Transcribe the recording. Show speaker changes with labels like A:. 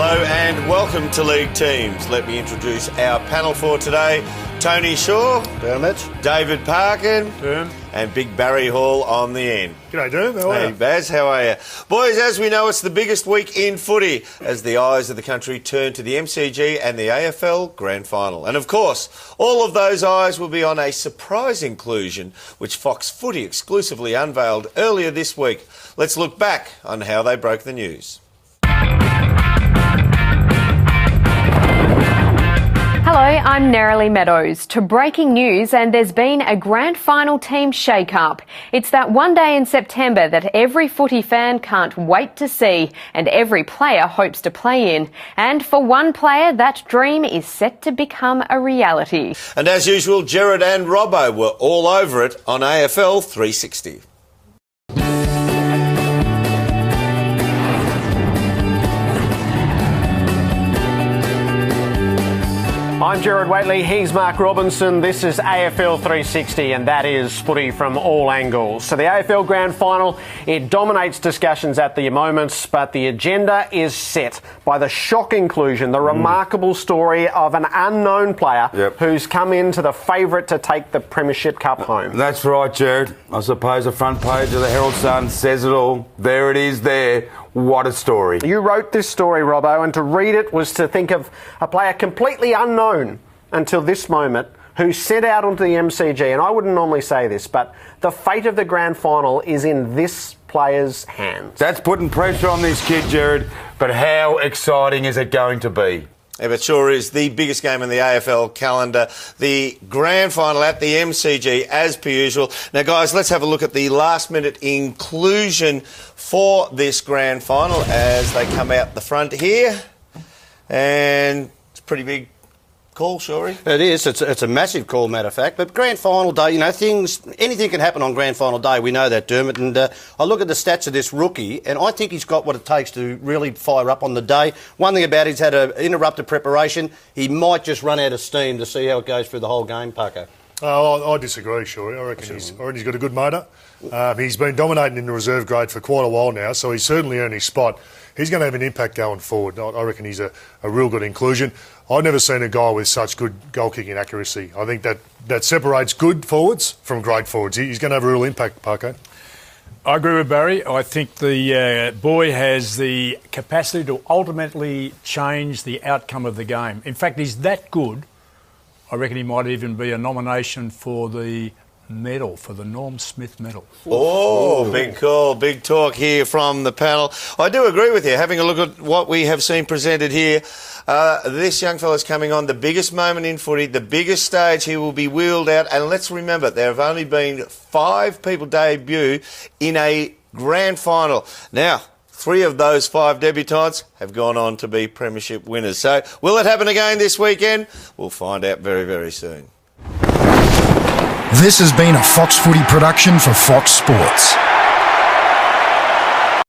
A: Hello and welcome to League Teams. Let me introduce our panel for today. Tony Shaw, David Parkin, and Big Barry Hall on the end.
B: G'day, Derm. How are you?
A: Hey, Baz, how are you? Boys, as we know, it's the biggest week in footy as the eyes of the country turn to the MCG and the AFL Grand Final. And of course, all of those eyes will be on a surprise inclusion which Fox Footy exclusively unveiled earlier this week. Let's look back on how they broke the news.
C: Hello, I'm Nerily Meadows. To breaking news, and there's been a grand final team shake-up. It's that one day in September that every footy fan can't wait to see and every player hopes to play in. And for one player, that dream is set to become a reality.
A: And as usual, Jared and Robbo were all over it on AFL 360.
D: I'm Gerard Whateley, he's Mark Robinson, this is AFL 360 and that is footy from all angles. So the AFL Grand Final, it dominates discussions at the moment, but the agenda is set by the shock inclusion, the remarkable story of an unknown player who's come into the favourite to take the Premiership Cup home.
E: That's right, Jared. I suppose the front page of the Herald Sun says it all. There it is there. What a story.
D: You wrote this story, Robbo, and to read it was to think of a player completely unknown until this moment who set out onto the MCG. And I wouldn't normally say this, but the fate of the grand final is in this player's hands.
E: That's putting pressure on this kid, Jared, but how exciting is it going to be?
A: Yeah, it sure is the biggest game in the AFL calendar, the grand final at the MCG as per usual. Now, guys, let's have a look at the last-minute inclusion for this grand final as they come out the front here. And it's a pretty big call, Shorey.
F: It is. It's a massive call, matter of fact. But grand final day, you know, anything can happen on grand final day. We know that, Dermot. And I look at the stats of this rookie, and I think he's got what it takes to really fire up on the day. One thing about it, he's had an interrupted preparation. He might just run out of steam to see how it goes through the whole game, Paco.
B: Oh, I disagree, Shorey. I reckon he's got a good motor. He's been dominating in the reserve grade for quite a while now, so he's certainly earned his spot. He's going to have an impact going forward. I reckon he's a real good inclusion. I've never seen a guy with such good goal-kicking accuracy. I think that separates good forwards from great forwards. He's going to have a real impact, Parko.
G: I agree with Barry. I think the boy has the capacity to ultimately change the outcome of the game. In fact, he's that good, I reckon he might even be a nomination for the medal, for the Norm Smith medal.
A: Oh, big call, big talk here from the panel. I do agree with you. Having a look at what we have seen presented here, this young fella's coming on the biggest moment in footy, the biggest stage he will be wheeled out. And let's remember, there have only been 5 people debut in a grand final. Now, 3 of those 5 debutants have gone on to be premiership winners. So will it happen again this weekend? We'll find out very, very soon.
H: This has been a Fox Footy production for Fox Sports.